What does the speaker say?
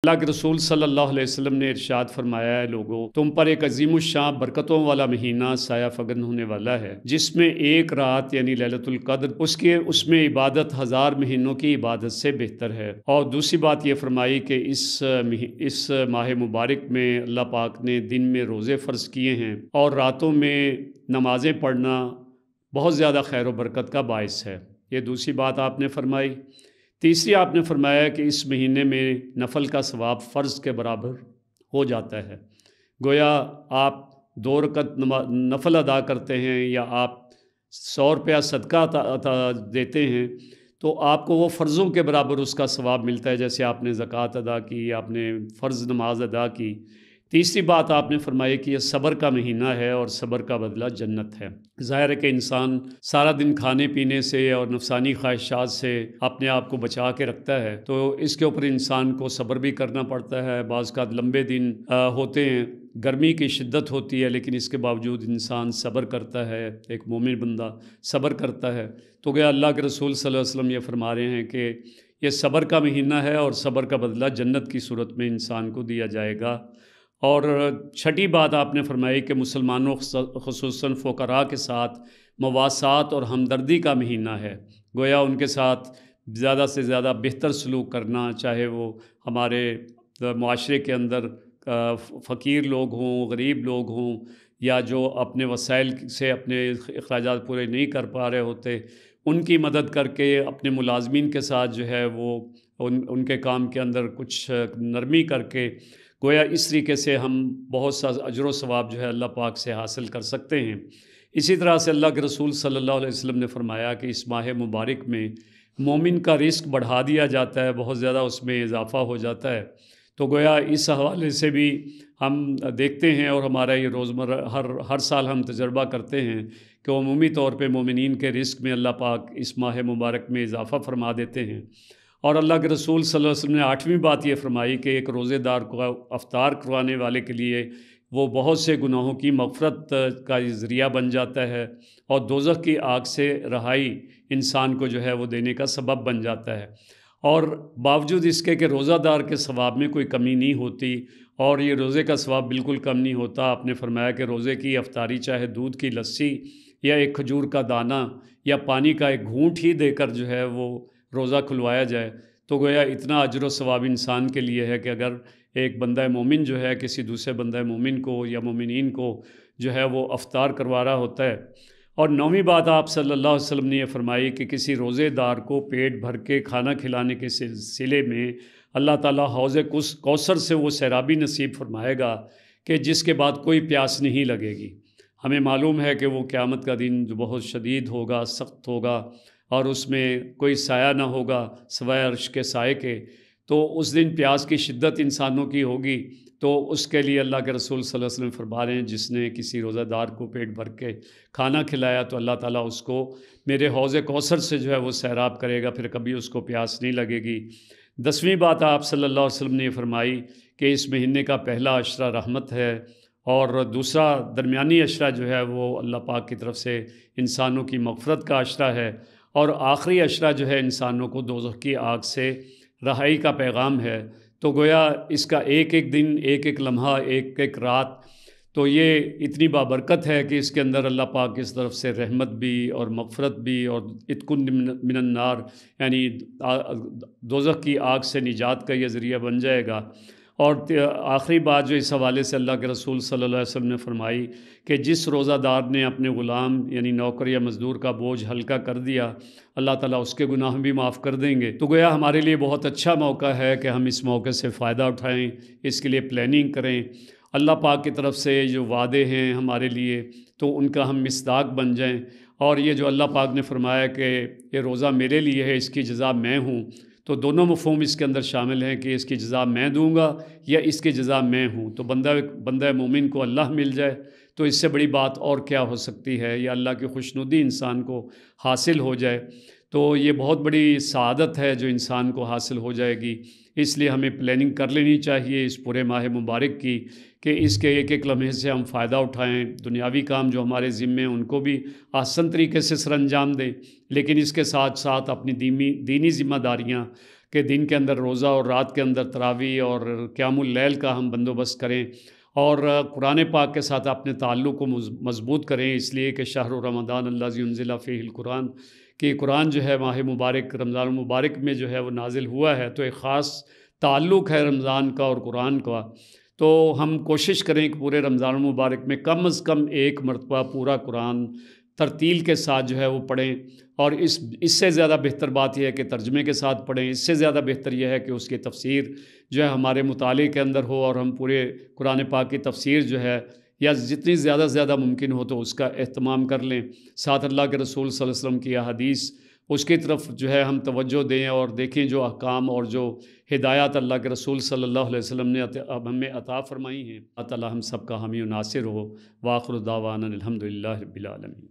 اللہ کے رسول صلی اللہ علیہ وسلم نے ارشاد فرمایا ہے، لوگوں تم پر ایک عظیم الشان برکتوں والا مہینہ سایہ فگن ہونے والا ہے، جس میں ایک رات یعنی لیلۃ القدر اس میں عبادت 1000 مہینوں کی عبادت سے بہتر ہے۔ اور دوسری بات یہ فرمائی کہ اس ماہ مبارک میں اللہ پاک نے دن میں روزے فرض کیے ہیں اور راتوں میں نمازیں پڑھنا بہت زیادہ خیر و برکت کا باعث ہے۔ یہ دوسری بات آپ نے فرمائی۔ تیسری آپ نے فرمایا کہ اس مہینے میں نفل کا ثواب فرض کے برابر ہو جاتا ہے۔ گویا آپ 2 رکعت نفل ادا کرتے ہیں یا آپ 100 روپیہ صدقہ دیتے ہیں تو آپ کو وہ فرضوں کے برابر اس کا ثواب ملتا ہے، جیسے آپ نے زکوٰۃ ادا کی، آپ نے فرض نماز ادا کی۔ تیسری بات آپ نے فرمائی کہ یہ صبر کا مہینہ ہے اور صبر کا بدلہ جنت ہے۔ ظاہر ہے کہ انسان سارا دن کھانے پینے سے اور نفسانی خواہشات سے اپنے آپ کو بچا کے رکھتا ہے، تو اس کے اوپر انسان کو صبر بھی کرنا پڑتا ہے۔ بعض کا لمبے دن ہوتے ہیں، گرمی کی شدت ہوتی ہے، لیکن اس کے باوجود انسان صبر کرتا ہے، ایک مومن بندہ صبر کرتا ہے۔ تو گیا اللہ کے رسول صلی اللہ علیہ وسلم یہ فرما رہے ہیں کہ یہ صبر کا مہینہ ہے اور صبر کا بدلہ جنت کی صورت میں انسان کو دیا جائے گا۔ اور چھٹی بات آپ نے فرمائی کہ مسلمانوں خصوصاً فقراء کے ساتھ مواسات اور ہمدردی کا مہینہ ہے۔ گویا ان کے ساتھ زیادہ سے زیادہ بہتر سلوک کرنا، چاہے وہ ہمارے معاشرے کے اندر فقیر لوگ ہوں، غریب لوگ ہوں، یا جو اپنے وسائل سے اپنے اخراجات پورے نہیں کر پا رہے ہوتے، ان کی مدد کر کے اپنے ملازمین کے ساتھ جو ہے وہ ان کے کام کے اندر کچھ نرمی کر کے، گویا اس طریقے سے ہم بہت سا اجر و ثواب جو ہے اللہ پاک سے حاصل کر سکتے ہیں۔ اسی طرح سے اللہ کے رسول صلی اللہ علیہ وسلم نے فرمایا کہ اس ماہ مبارک میں مومن کا رزق بڑھا دیا جاتا ہے، بہت زیادہ اس میں اضافہ ہو جاتا ہے۔ تو گویا اس حوالے سے بھی ہم دیکھتے ہیں اور ہمارا یہ روزمرہ ہر سال ہم تجربہ کرتے ہیں کہ عمومی طور پہ مومنین کے رزق میں اللہ پاک اس ماہ مبارک میں اضافہ فرما دیتے ہیں۔ اور اللہ کے رسول صلی اللہ علیہ وسلم نے 8ویں بات یہ فرمائی کہ ایک روزے دار کو افطار کروانے والے کے لیے وہ بہت سے گناہوں کی مغفرت کا ذریعہ بن جاتا ہے اور دوزخ کی آگ سے رہائی انسان کو جو ہے وہ دینے کا سبب بن جاتا ہے۔ اور باوجود اس کے کہ روزہ دار کے ثواب میں کوئی کمی نہیں ہوتی اور یہ روزے کا ثواب بالکل کم نہیں ہوتا۔ آپ نے فرمایا کہ روزے کی افطاری چاہے دودھ کی لسی یا ایک کھجور کا دانہ یا پانی کا ایک گھونٹ ہی دے کر جو ہے وہ روزہ کھلوایا جائے، تو گویا اتنا اجر و ثواب انسان کے لیے ہے کہ اگر ایک بندہ مومن جو ہے کسی دوسرے بندہ مومن کو یا مومنین کو جو ہے وہ افطار کروا رہا ہوتا ہے۔ اور 9ویں بات آپ صلی اللہ علیہ وسلم نے یہ فرمائی کہ کسی روزے دار کو پیٹ بھر کے کھانا کھلانے کے سلسلے میں اللہ تعالیٰ حوض کوثر سے وہ سیرابی نصیب فرمائے گا کہ جس کے بعد کوئی پیاس نہیں لگے گی۔ ہمیں معلوم ہے کہ وہ قیامت کا دن جو بہت شدید ہوگا، سخت ہوگا، اور اس میں کوئی سایہ نہ ہوگا سوائے عرش کے سائے کے، تو اس دن پیاس کی شدت انسانوں کی ہوگی۔ تو اس کے لیے اللہ کے رسول صلی اللہ علیہ وسلم فرما رہے ہیں جس نے کسی روزہ دار کو پیٹ بھر کے کھانا کھلایا تو اللہ تعالیٰ اس کو میرے حوض کوثر سے جو ہے وہ سیراب کرے گا، پھر کبھی اس کو پیاس نہیں لگے گی۔ 10ویں بات آپ صلی اللہ علیہ وسلم نے یہ فرمائی کہ اس مہینے کا پہلا عشرہ رحمت ہے اور دوسرا درمیانی عشرہ جو ہے وہ اللہ پاک کی طرف سے انسانوں کی مغفرت کا عشرہ ہے، اور آخری عشرہ جو ہے انسانوں کو دوزخ کی آگ سے رہائی کا پیغام ہے۔ تو گویا اس کا ایک ایک دن، ایک ایک لمحہ، ایک ایک رات، تو یہ اتنی بابرکت ہے کہ اس کے اندر اللہ پاک کی طرف سے رحمت بھی اور مغفرت بھی اور عتق من النار یعنی دوزخ کی آگ سے نجات کا یہ ذریعہ بن جائے گا۔ اور آخری بات جو اس حوالے سے اللہ کے رسول صلی اللہ علیہ وسلم نے فرمائی کہ جس روزہ دار نے اپنے غلام یعنی نوکر یا مزدور کا بوجھ ہلکا کر دیا، اللہ تعالیٰ اس کے گناہ بھی معاف کر دیں گے۔ تو گویا ہمارے لیے بہت اچھا موقع ہے کہ ہم اس موقع سے فائدہ اٹھائیں، اس کے لیے پلاننگ کریں، اللہ پاک کی طرف سے جو وعدے ہیں ہمارے لیے تو ان کا ہم مصداق بن جائیں۔ اور یہ جو اللہ پاک نے فرمایا کہ یہ روزہ میرے لیے ہے، اس کی جزا میں ہوں، تو دونوں مفہوم اس کے اندر شامل ہیں کہ اس کی جزا میں دوں گا یا اس کی جزا میں ہوں۔ تو بندہ مومن کو اللہ مل جائے تو اس سے بڑی بات اور کیا ہو سکتی ہے، یا اللہ کی خوشنودی انسان کو حاصل ہو جائے تو یہ بہت بڑی سعادت ہے جو انسان کو حاصل ہو جائے گی۔ اس لیے ہمیں پلاننگ کر لینی چاہیے اس پورے ماہ مبارک کی کہ اس کے ایک ایک لمحے سے ہم فائدہ اٹھائیں، دنیاوی کام جو ہمارے ذمے ہیں ان کو بھی آسان طریقے سے سر انجام دیں، لیکن اس کے ساتھ ساتھ اپنی دینی ذمہ داریاں کہ دن کے اندر روزہ اور رات کے اندر تراویح اور قیام اللیل کا ہم بندوبست کریں، اور قرآن پاک کے ساتھ اپنے تعلق کو مضبوط کریں، اس لیے کہ شہر رمضان الذی انزل فیہ القرآن، کہ قرآن جو ہے ماہ مبارک رمضان المبارک میں جو ہے وہ نازل ہوا ہے، تو ایک خاص تعلق ہے رمضان کا اور قرآن کا۔ تو ہم کوشش کریں کہ پورے رمضان المبارک میں کم از کم ایک مرتبہ پورا قرآن ترتیل کے ساتھ جو ہے وہ پڑھیں، اور اس سے زیادہ بہتر بات یہ ہے کہ ترجمے کے ساتھ پڑھیں، اس سے زیادہ بہتر یہ ہے کہ اس کی تفسیر جو ہے ہمارے مطالعے کے اندر ہو، اور ہم پورے قرآن پاک کی تفسیر جو ہے یا جتنی زیادہ سے زیادہ ممکن ہو تو اس کا اہتمام کر لیں، ساتھ اللہ کے رسول صلی اللہ علیہ وسلم کی احادیث اس کی طرف جو ہے ہم توجہ دیں، اور دیکھیں جو احکام اور جو ہدایات اللہ کے رسول صلی اللہ علیہ وسلم نے ہمیں عطا فرمائی ہیں۔ اللہ تعالی ہم سب کا حامی و ناصر ہو۔ وآخر دعوانا الحمدللہ رب العالمین۔